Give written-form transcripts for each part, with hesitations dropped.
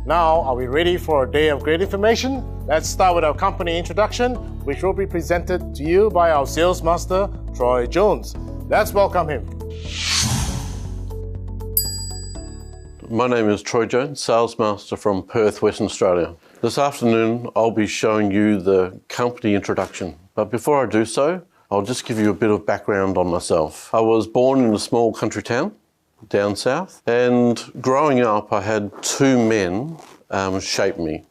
Now, are we ready for a day of great information? Let's start with our company introduction, which will be presented to you by our sales master, Troy Jones. Let's welcome him. My name is Troy Jones, sales master from Perth, Western Australia. This afternoon, I'll be showing you the company introduction. But before I do so, I'll just give you a bit of background on myself. I was born in a small country town down south, and growing up I had two men shape me.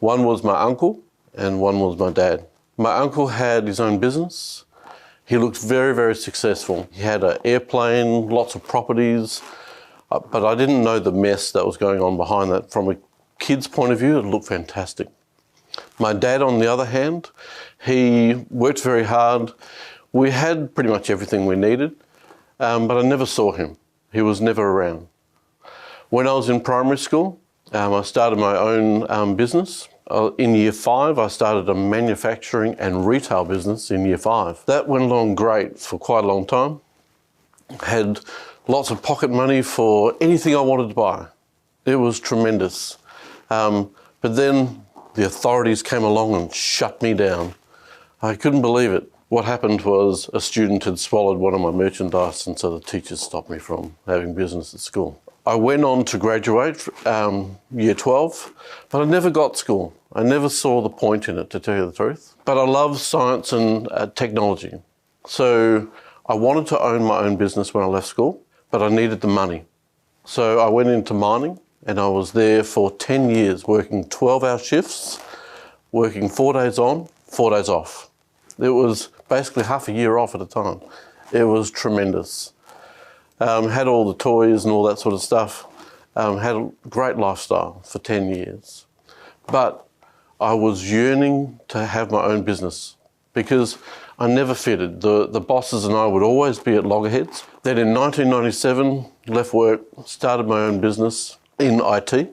One was my uncle and one was my dad. My uncle had his own business. He looked very, very successful. He had an airplane, lots of properties, but I didn't know the mess that was going on behind that. From a kid's point of view, it looked fantastic. My dad, on the other hand, he worked very hard. We had pretty much everything we needed, but I never saw him. He was never around. When I was in primary school, I started my own business. In year 5, I started a manufacturing and retail business in year 5. That went along great for quite a long time. Had lots of pocket money for anything I wanted to buy. It was tremendous. But then the authorities came along and shut me down. I couldn't believe it. What happened was a student had swallowed one of my merchandise, and so the teachers stopped me from having business at school. I went on to graduate year 12, but I never got school. I never saw the point in it, to tell you the truth. But I love science and technology. So I wanted to own my own business when I left school, but I needed the money. So I went into mining, and I was there for 10 years, working 12-hour shifts, working 4 days on, 4 days off. It was basically half a year off at a time. It was tremendous. Had all the toys and all that sort of stuff. Had a great lifestyle for 10 years. But I was yearning to have my own business because I never fitted. The bosses and I would always be at loggerheads. Then in 1997, left work, started my own business in IT.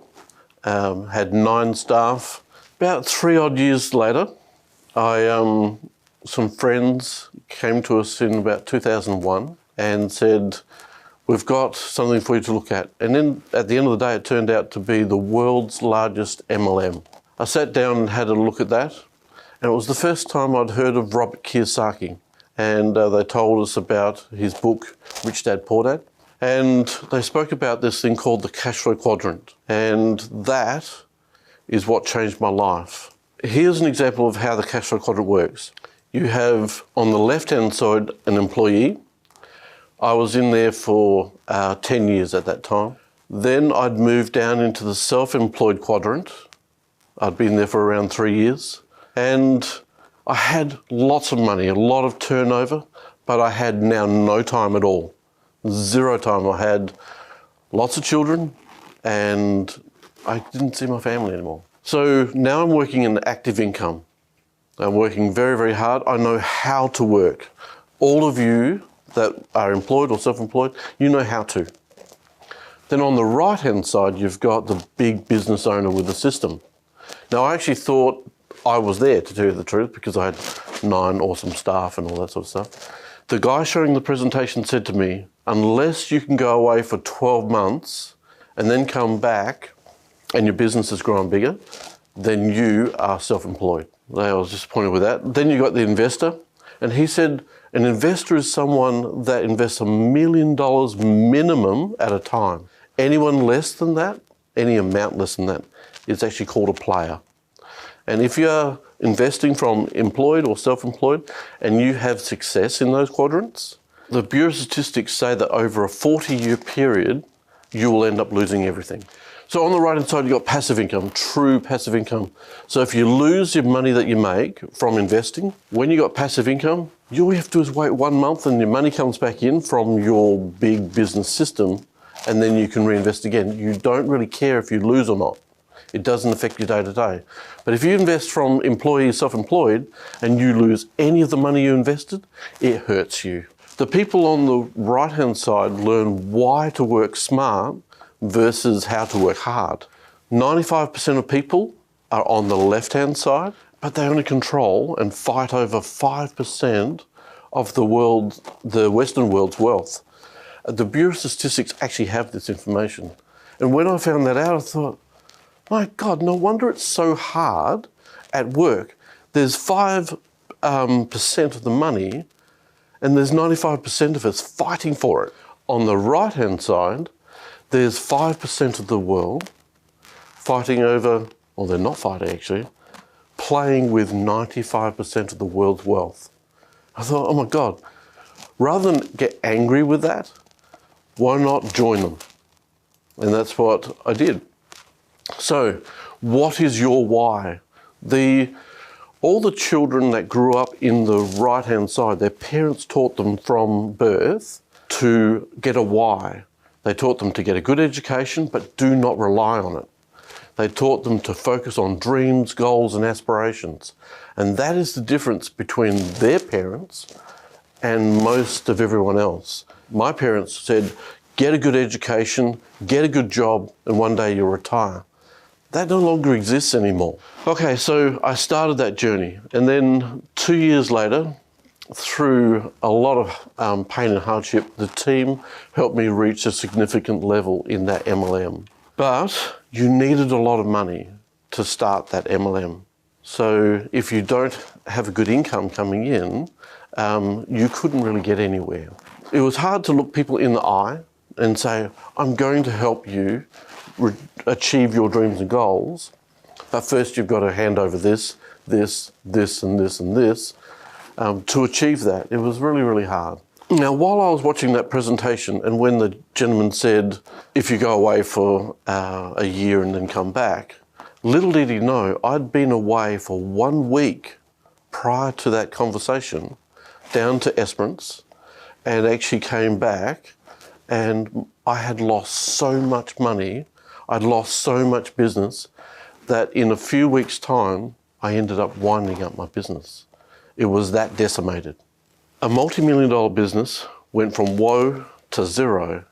Had 9 staff. About 3 odd years later, some friends came to us in about 2001 and said, "We've got something for you to look at." And then at the end of the day, it turned out to be the world's largest MLM. I sat down and had a look at that, and it was the first time I'd heard of Robert Kiyosaki. And they told us about his book, Rich Dad, Poor Dad. And they spoke about this thing called the cash flow quadrant. And that is what changed my life. Here's an example of how the cash flow quadrant works. You have on the left-hand side an employee. I was in there for 10 years at that time. Then I'd moved down into the self-employed quadrant. I'd been there for around 3 years. And I had lots of money, a lot of turnover, but I had now no time at all. 0 time. I had lots of children and I didn't see my family anymore. So now I'm working in active income. I'm working very, very hard. I know how to work. All of you that are employed or self-employed, you know how to. Then on the right-hand side, you've got the big business owner with the system. Now, I actually thought I was there, to tell you the truth, because I had 9 awesome staff and all that sort of stuff. The guy showing the presentation said to me, unless you can go away for 12 months and then come back and your business has grown bigger, then you are self-employed. I was disappointed with that. Then you got the investor, and he said an investor is someone that invests $1 million minimum at a time. Anyone less than that, any amount less than that, is actually called a player. And if you're investing from employed or self-employed and you have success in those quadrants, the Bureau of Statistics say that over a 40-year period, you will end up losing everything. So on the right-hand side, you've got passive income, true passive income. So if you lose your money that you make from investing, when you got passive income, all you have to do is wait 1 month and your money comes back in from your big business system, and then you can reinvest again. You don't really care if you lose or not. It doesn't affect your day-to-day. But if you invest from employee, self-employed, and you lose any of the money you invested, it hurts you. The people on the right-hand side learn why to work smart versus how to work hard. 95% of people are on the left-hand side, but they only control and fight over 5% of the Western world's wealth. The Bureau of Statistics actually have this information. And when I found that out, I thought, My God, no wonder it's so hard at work. There's 5% of the money, and there's 95% of us fighting for it. On the right-hand side, there's 5% of the world fighting over, or they're not fighting actually, playing with 95% of the world's wealth. I thought, oh my God, rather than get angry with that, why not join them? And that's what I did. So, what is your why? All the children that grew up in the right-hand side, their parents taught them from birth to get a why. They taught them to get a good education, but do not rely on it. They taught them to focus on dreams, goals, and aspirations. And that is the difference between their parents and most of everyone else. My parents said, get a good education, get a good job, and one day you'll retire. That no longer exists anymore. Okay, so I started that journey. And then 2 years later, through a lot of pain and hardship, the team helped me reach a significant level in that MLM. But you needed a lot of money to start that MLM. So if you don't have a good income coming in, you couldn't really get anywhere. It was hard to look people in the eye and say, I'm going to help you achieve your dreams and goals, but first you've got to hand over this, this, this, and this, and this to achieve that. It was really, really hard. Now, while I was watching that presentation, and when the gentleman said, if you go away for a year and then come back, little did he know, I'd been away for 1 week prior to that conversation, down to Esperance, and actually came back, and I had lost so much money, I'd lost so much business, that in a few weeks' time, I ended up winding up my business. It was that decimated. A multi-million-dollar business went from woe to zero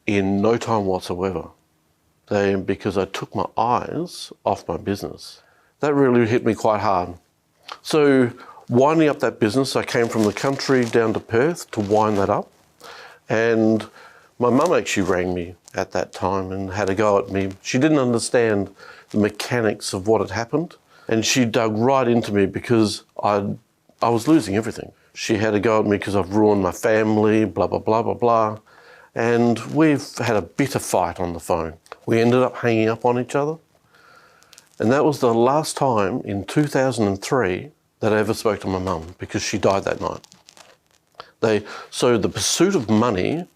in no time whatsoever, because I took my eyes off my business. That really hit me quite hard. So winding up that business, I came from the country down to Perth to wind that up. And my mum actually rang me at that time and had a go at me. She didn't understand the mechanics of what had happened. And she dug right into me because I was losing everything. She had a go at me because I've ruined my family, blah, blah, blah, blah, blah. And we've had a bitter fight on the phone. We ended up hanging up on each other. And that was the last time in 2003 that I ever spoke to my mum, because she died that night. So the pursuit of money,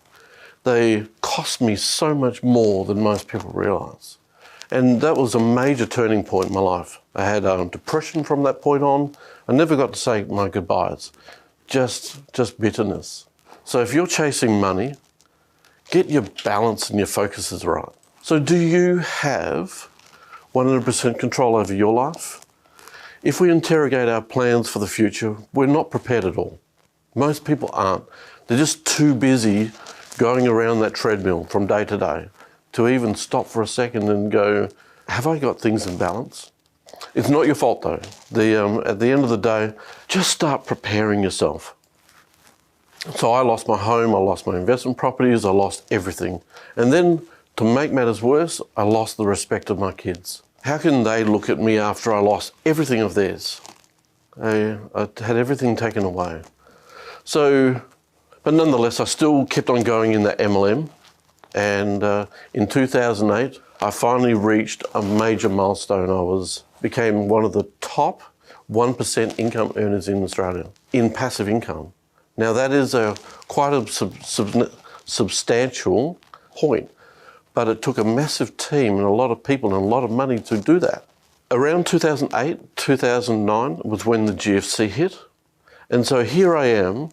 they cost me so much more than most people realise. And that was a major turning point in my life. I had depression from that point on. I never got to say my goodbyes. Just bitterness. So if you're chasing money, get your balance and your focuses right. So do you have 100% control over your life? If we interrogate our plans for the future, we're not prepared at all. Most people aren't. They're just too busy going around that treadmill from day to day to even stop for a second and go, have I got things in balance? It's not your fault though. At the end of the day, just start preparing yourself. So I lost my home, I lost my investment properties, I lost everything. And then to make matters worse, I lost the respect of my kids. How can they look at me after I lost everything of theirs? I had everything taken away. So, but nonetheless, I still kept on going in that MLM. And in 2008, I finally reached a major milestone. Became one of the top 1% income earners in Australia in passive income. Now that is quite a substantial point, but it took a massive team and a lot of people and a lot of money to do that. Around 2008, 2009 was when the GFC hit. And so here I am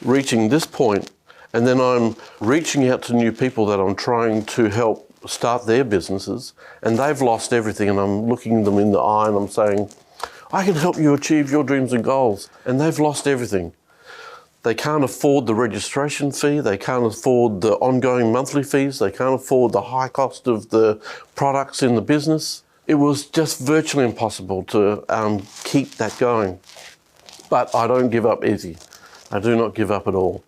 reaching this point, and then I'm reaching out to new people that I'm trying to help start their businesses, and they've lost everything, and I'm looking them in the eye and I'm saying, I can help you achieve your dreams and goals, and they've lost everything. They can't afford the registration fee, they can't afford the ongoing monthly fees, they can't afford the high cost of the products in the business. It was just virtually impossible to keep that going. But I don't give up easy. I do not give up at all.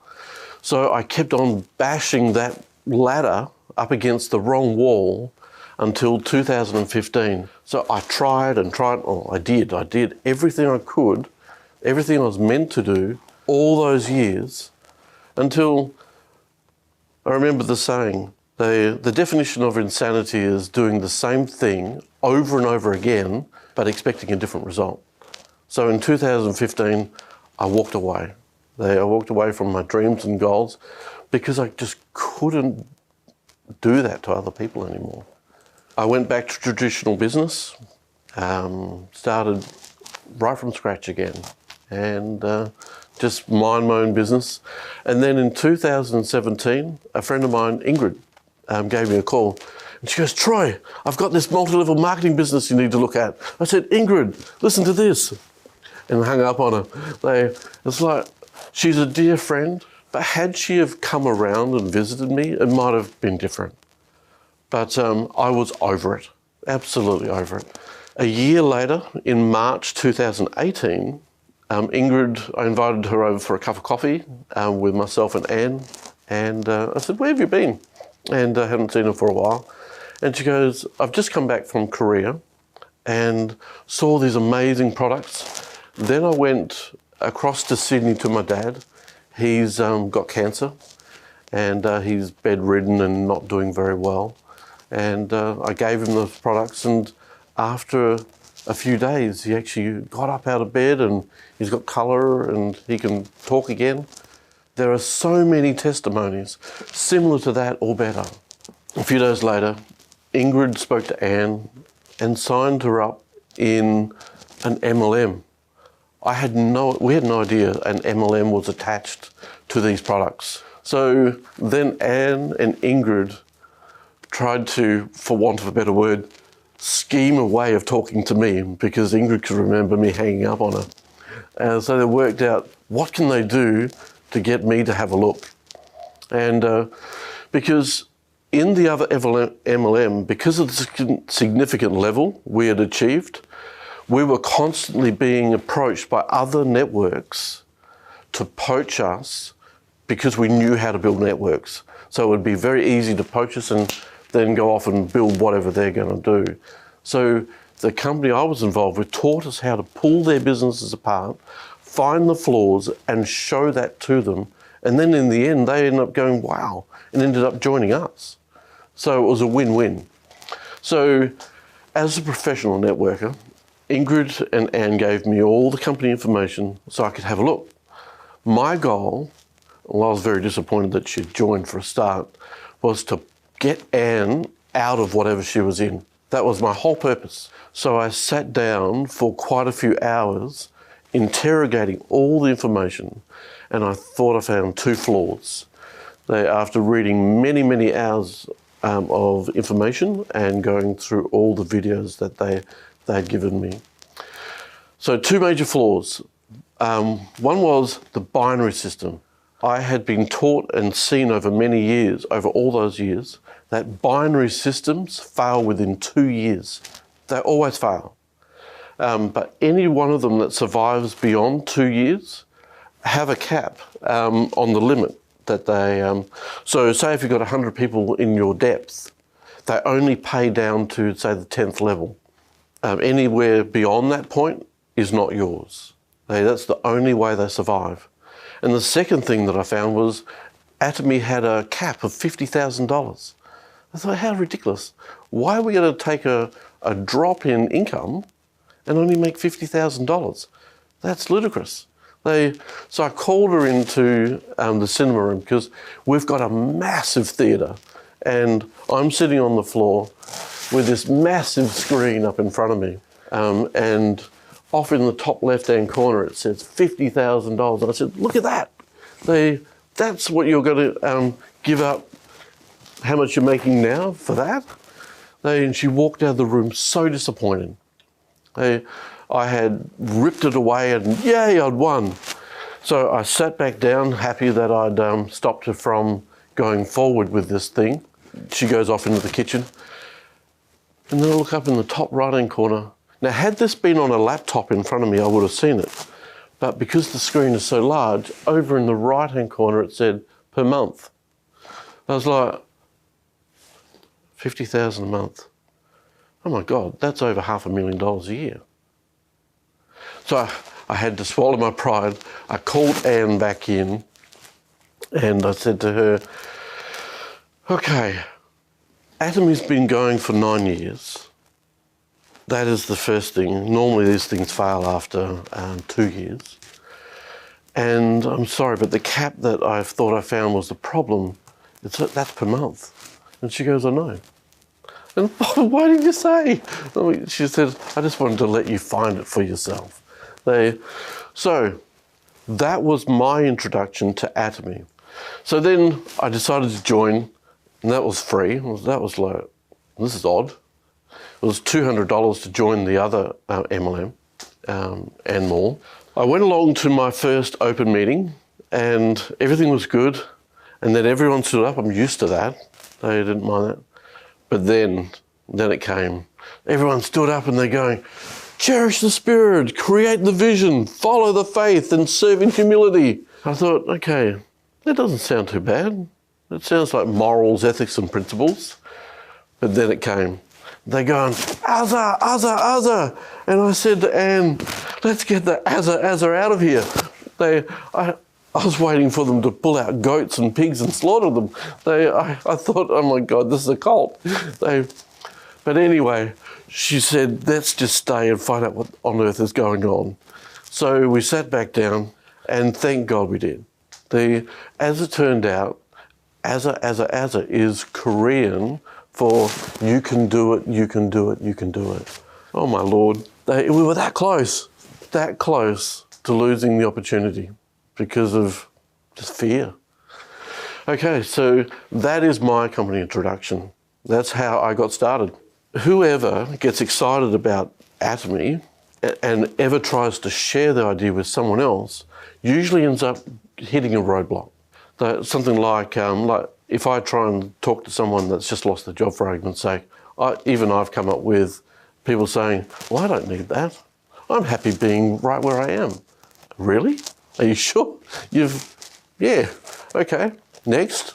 So I kept on bashing that ladder up against the wrong wall until 2015. So I tried and tried, oh, I did everything I could, everything I was meant to do all those years until I remember the saying, the definition of insanity is doing the same thing over and over again, but expecting a different result. So in 2015, I walked away. I walked away from my dreams and goals because I just couldn't do that to other people anymore. I went back to traditional business, started right from scratch again, and just mind my own business. And then in 2017, a friend of mine, Ingrid, gave me a call. And she goes, Troy, I've got this multi-level marketing business you need to look at. I said, Ingrid, listen to this. And hung up on her. It's like, she's a dear friend, but had she have come around and visited me, it might have been different. But I was over it, absolutely over it. A year later, in March 2018, Ingrid, I invited her over for a cup of coffee with myself and Anne. And I said, where have you been? And I hadn't seen her for a while. And she goes, I've just come back from Korea and saw these amazing products. Then I went across to Sydney to my dad. He's got cancer and he's bedridden and not doing very well. And I gave him those products, and after a few days he actually got up out of bed and he's got colour and he can talk again. There are so many testimonies similar to that or better. A few days later, Ingrid spoke to Anne and signed her up in an MLM. We had no idea an MLM was attached to these products. So then Anne and Ingrid tried to, for want of a better word, scheme a way of talking to me because Ingrid could remember me hanging up on her. So they worked out what can they do to get me to have a look. And because in the other MLM, because of the significant level we had achieved, we were constantly being approached by other networks to poach us because we knew how to build networks. So it would be very easy to poach us and then go off and build whatever they're going to do. So the company I was involved with taught us how to pull their businesses apart, find the flaws and show that to them. And then in the end, they ended up going, wow, and ended up joining us. So it was a win-win. So as a professional networker, Ingrid and Anne gave me all the company information so I could have a look. My goal, well, I was very disappointed that she'd joined for a start, was to get Anne out of whatever she was in. That was my whole purpose. So I sat down for quite a few hours interrogating all the information, and I thought I found two flaws. After reading many, many hours of information and going through all the videos that they'd given me. So two major flaws. One was the binary system. I had been taught and seen over many years, over all those years, that binary systems fail within 2 years. They always fail. But any one of them that survives beyond 2 years have a cap on the limit that they... so say if you've got 100 people in your depth, they only pay down to, say, the 10th level. Anywhere beyond that point is not yours. That's the only way they survive. And the second thing that I found was Atomy had a cap of $50,000. I thought, how ridiculous. Why are we going to take a drop in income and only make $50,000? That's ludicrous. So I called her into the cinema room because we've got a massive theatre and I'm sitting on the floor with this massive screen up in front of me. And off in the top left-hand corner, it says $50,000. And I said, look at that. That's what you're going to give up, how much you're making now for that? And she walked out of the room so disappointed. I had ripped it away and yay, I'd won. So I sat back down, happy that I'd stopped her from going forward with this thing. She goes off into the kitchen. And then I look up in the top right-hand corner. Now, had this been on a laptop in front of me, I would have seen it. But because the screen is so large, over in the right-hand corner, it said per month. I was like, $50,000 a month. Oh my God, that's over $500,000 a year. So I had to swallow my pride. I called Anne back in and I said to her, okay, Atomy's been going for 9 years. That is the first thing. Normally these things fail after 2 years. And I'm sorry, but the cap that I thought I found was the problem, that's per month. And she goes, I know. And why did you say? She said, I just wanted to let you find it for yourself. So that was my introduction to Atomy. So then I decided to join, and that was free. That was like, this is odd. It was $200 to join the other MLM and more. I went along to my first open meeting and everything was good. And then everyone stood up. I'm used to that. They didn't mind that. But then it came. Everyone stood up and they're going, cherish the spirit, create the vision, follow the faith and serve in humility. I thought, okay, that doesn't sound too bad. It sounds like morals, ethics and principles. But then it came. They're going, Azza, Azza, Azza. And I said to Anne, let's get the Azza, Azza out of here. I was waiting for them to pull out goats and pigs and slaughter them. I thought, oh my God, this is a cult. But anyway, she said, let's just stay and find out what on earth is going on. So we sat back down and thank God we did. As it turned out, Azza, Azza, Azza is Korean for you can do it, you can do it, you can do it. Oh my Lord, we were that close to losing the opportunity because of just fear. Okay, so that is my company introduction. That's how I got started. Whoever gets excited about Atomy and ever tries to share the idea with someone else usually ends up hitting a roadblock. Something like if I try and talk to someone that's just lost their job, for argument's sake, I've come up with people saying, well, I don't need that. I'm happy being right where I am. Really? Are you sure? Yeah, okay, next.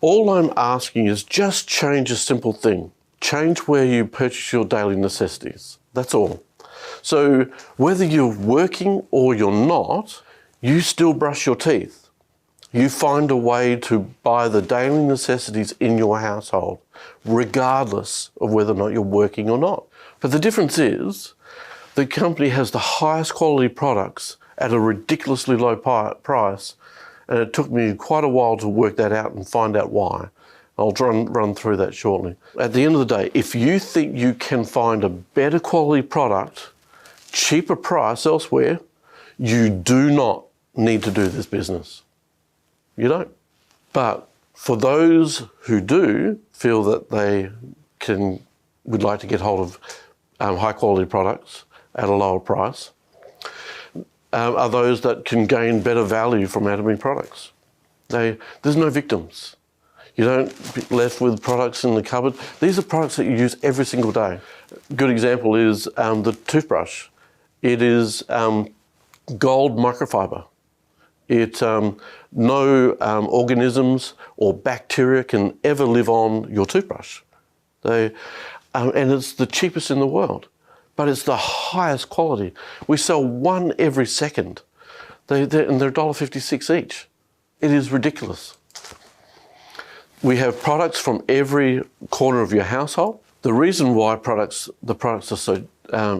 All I'm asking is just change a simple thing. Change where you purchase your daily necessities. That's all. So whether you're working or you're not, you still brush your teeth. You find a way to buy the daily necessities in your household, regardless of whether or not you're working or not. But the difference is, the company has the highest quality products at a ridiculously low price, and it took me quite a while to work that out and find out why. I'll run through that shortly. At the end of the day, if you think you can find a better quality product, cheaper price elsewhere, you do not need to do this business. You don't. But for those who do feel that they would like to get hold of high quality products at a lower price, are those that can gain better value from Atomy products. There's no victims. You don't be left with products in the cupboard. These are products that you use every single day. A good example is the toothbrush. It is gold microfiber. No organisms or bacteria can ever live on your toothbrush. And it's the cheapest in the world, but it's the highest quality. We sell one every second, and they're $1.56 each. It is ridiculous. We have products from every corner of your household. The reason why the products are so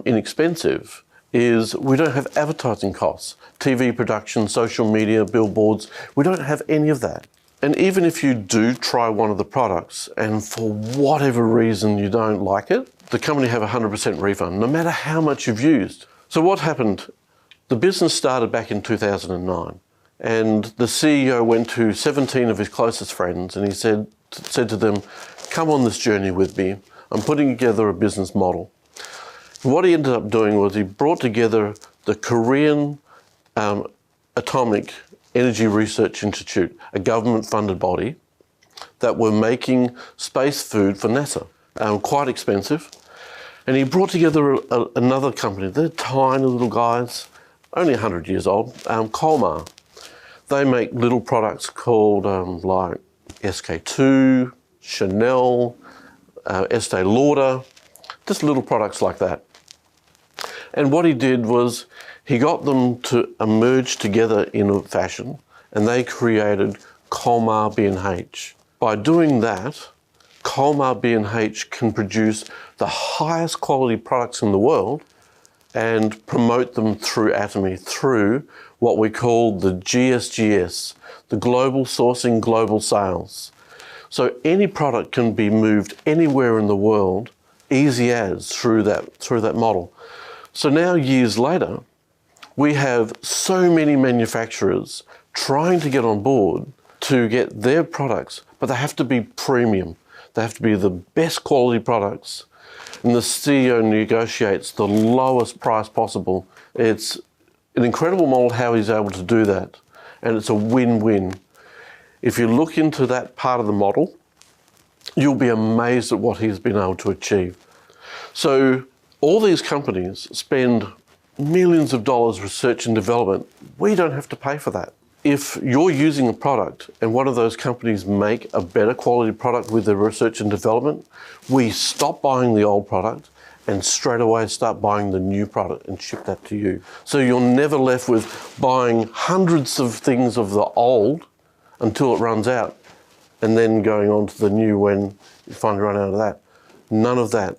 inexpensive is we don't have advertising costs, TV production, social media, billboards. We don't have any of that. And even if you do try one of the products and for whatever reason you don't like it, the company have a 100% refund, no matter how much you've used. So what happened? The business started back in 2009. And the CEO went to 17 of his closest friends and he said to them, come on this journey with me. I'm putting together a business model. What he ended up doing was he brought together the Korean Atomic Energy Research Institute, a government-funded body that were making space food for NASA, quite expensive. And he brought together another company. They're tiny little guys, only 100 years old, Colmar. They make little products called like SK2, Chanel, Estee Lauder, just little products like that. And what he did was he got them to emerge together in a fashion, and they created Colmar B&H. By doing that, Colmar B&H can produce the highest quality products in the world and promote them through Atomy, through what we call the GSGS, the Global Sourcing, Global Sales. So any product can be moved anywhere in the world, easy as, through that model. So now, years later, we have so many manufacturers trying to get on board to get their products, but they have to be premium. They have to be the best quality products. And the CEO negotiates the lowest price possible. It's an incredible model how he's able to do that. And it's a win-win. If you look into that part of the model, you'll be amazed at what he's been able to achieve. So all these companies spend millions of dollars research and development. We don't have to pay for that. If you're using a product and one of those companies make a better quality product with their research and development, we stop buying the old product and straight away start buying the new product and ship that to you. So you're never left with buying hundreds of things of the old until it runs out and then going on to the new when you finally run out of that. None of that.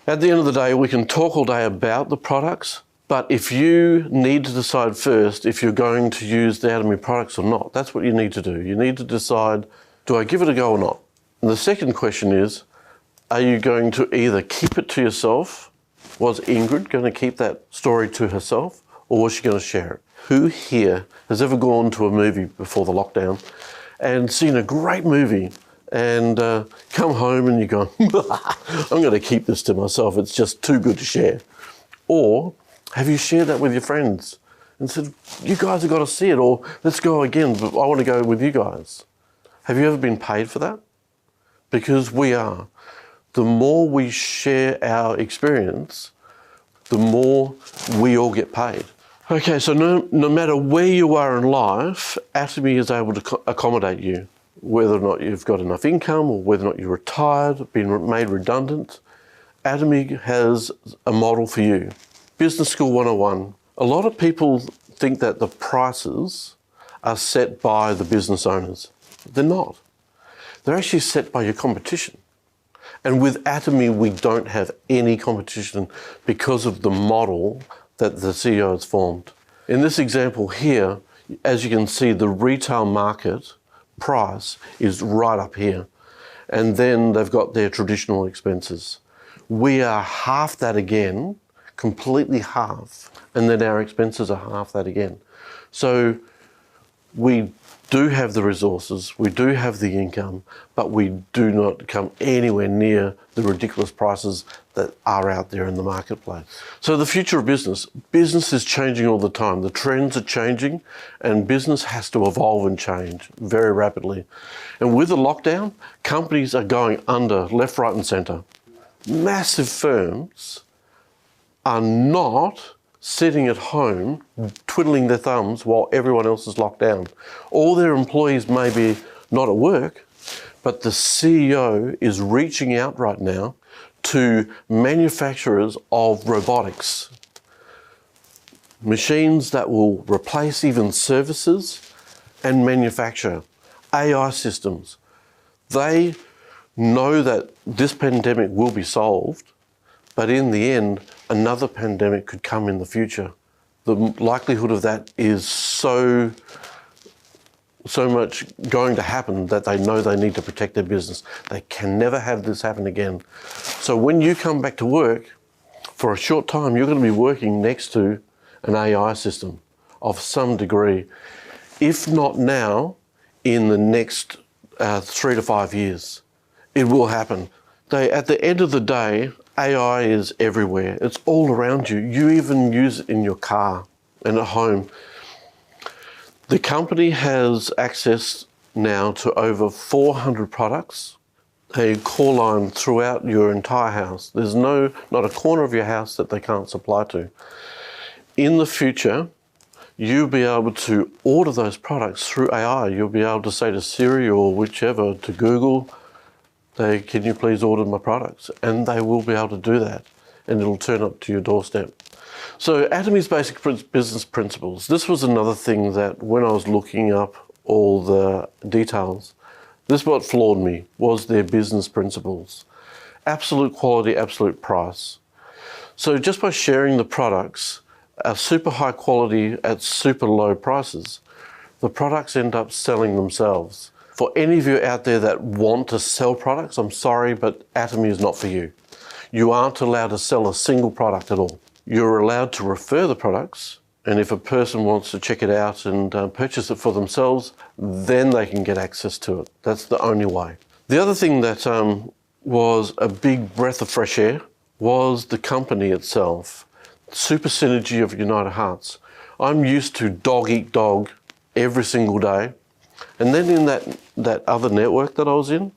At the end of the day, we can talk all day about the products, but if you need to decide first if you're going to use the Atomy products or not, that's what you need to do. You need to decide, do I give it a go or not? And the second question is, are you going to either keep it to yourself? Was Ingrid going to keep that story to herself, or was she going to share it? Who here has ever gone to a movie before the lockdown and seen a great movie and come home and you go, I'm going to keep this to myself, it's just too good to share? Or have you shared that with your friends and said, you guys have got to see it, or let's go again, but I want to go with you guys? Have you ever been paid for that? Because we are. The more we share our experience, the more we all get paid. Okay, so no matter where you are in life, Atomy is able to accommodate you, whether or not you've got enough income or whether or not you're retired, been made redundant. Atomy has a model for you. Business School 101. A lot of people think that the prices are set by the business owners. They're not. They're actually set by your competition. And with Atomy, we don't have any competition because of the model that the CEO has formed. In this example here, as you can see, the retail market price is right up here. And then they've got their traditional expenses. We are half that again, completely half, and then our expenses are half that again. So we do have the resources, we do have the income, but we do not come anywhere near the ridiculous prices that are out there in the marketplace. So the future of business is changing all the time. The trends are changing and business has to evolve and change very rapidly. And with the lockdown, companies are going under left, right and centre. Massive firms are not sitting at home twiddling their thumbs while everyone else is locked down. All their employees may be not at work, but the CEO is reaching out right now to manufacturers of robotics, machines that will replace even services and manufacture, AI systems. They know that this pandemic will be solved, but in the end, another pandemic could come in the future. The likelihood of that is so much going to happen that they know they need to protect their business. They can never have this happen again. So when you come back to work, for a short time, you're going to be working next to an AI system of some degree. If not now, in the next 3 to 5 years, it will happen. At the end of the day, AI is everywhere. It's all around you. You even use it in your car and at home. The company has access now to over 400 products, a core line throughout your entire house. There's not a corner of your house that they can't supply to. In the future, you'll be able to order those products through AI. You'll be able to say to Siri or whichever, to Google, can you please order my products? And they will be able to do that, and it'll turn up to your doorstep. So Atomy's basic business principles. This was another thing that when I was looking up all the details, this is what floored me, was their business principles. Absolute quality, absolute price. So just by sharing the products, super high quality at super low prices, the products end up selling themselves. For any of you out there that want to sell products, I'm sorry, but Atomy is not for you. You aren't allowed to sell a single product at all. You're allowed to refer the products, and if a person wants to check it out and purchase it for themselves, then they can get access to it. That's the only way. The other thing that was a big breath of fresh air was the company itself. Super synergy of United Hearts. I'm used to dog eat dog every single day. And then in that other network that I was in,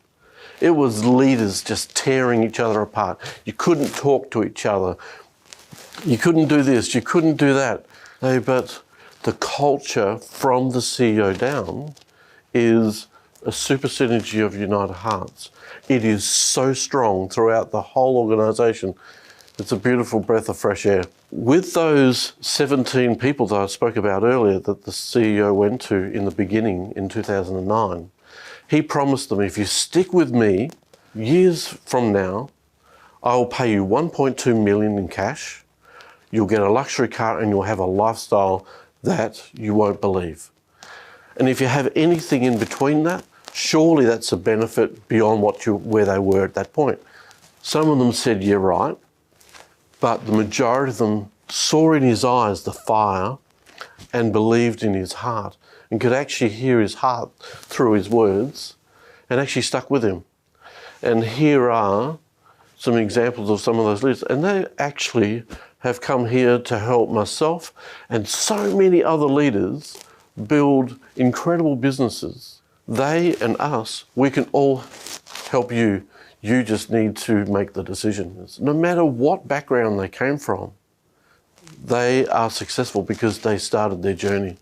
it was leaders just tearing each other apart. You couldn't talk to each other. You couldn't do this, you couldn't do that. But the culture from the CEO down is a super synergy of United Hearts. It is so strong throughout the whole organisation. It's a beautiful breath of fresh air. With those 17 people that I spoke about earlier that the CEO went to in the beginning in 2009, he promised them, if you stick with me, years from now, I will pay you 1.2 million in cash, you'll get a luxury car, and you'll have a lifestyle that you won't believe. And if you have anything in between that, surely that's a benefit beyond where they were at that point. Some of them said, yeah, right. But the majority of them saw in his eyes the fire and believed in his heart and could actually hear his heart through his words and actually stuck with him. And here are some examples of some of those leaders. And they actually have come here to help myself and so many other leaders build incredible businesses. They and us, we can all help you. You just need to make the decisions. No matter what background they came from, they are successful because they started their journey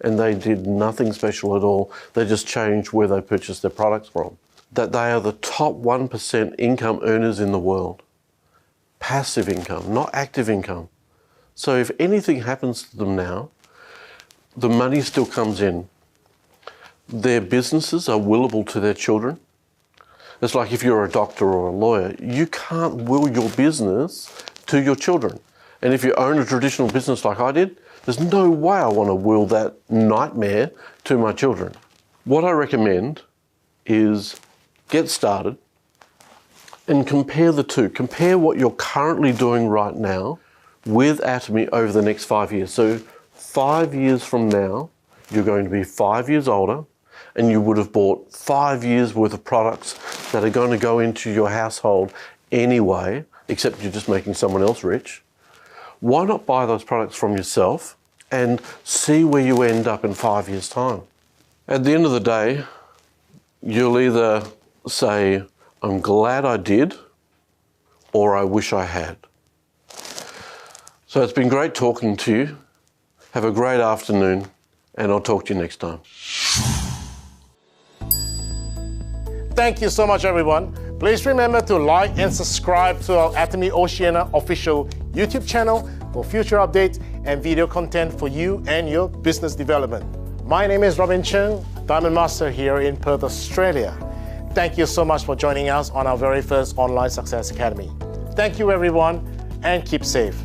and they did nothing special at all. They just changed where they purchased their products from. That they are the top 1% income earners in the world. Passive income, not active income. So if anything happens to them now, the money still comes in. Their businesses are willable to their children. It's like if you're a doctor or a lawyer, you can't will your business to your children. And if you own a traditional business like I did, there's no way I want to will that nightmare to my children. What I recommend is get started and compare the two. Compare what you're currently doing right now with Atomy over the next 5 years. So 5 years from now, you're going to be 5 years older, and you would have bought 5 years worth of products that are going to go into your household anyway, except you're just making someone else rich. Why not buy those products from yourself and see where you end up in 5 years' time? At the end of the day, you'll either say, I'm glad I did, or I wish I had. So it's been great talking to you. Have a great afternoon, and I'll talk to you next time. Thank you so much, everyone. Please remember to like and subscribe to our Atomy Oceania official YouTube channel for future updates and video content for you and your business development. My name is Robin Chung, Diamond Master here in Perth, Australia. Thank you so much for joining us on our very first Online Success Academy. Thank you, everyone, and keep safe.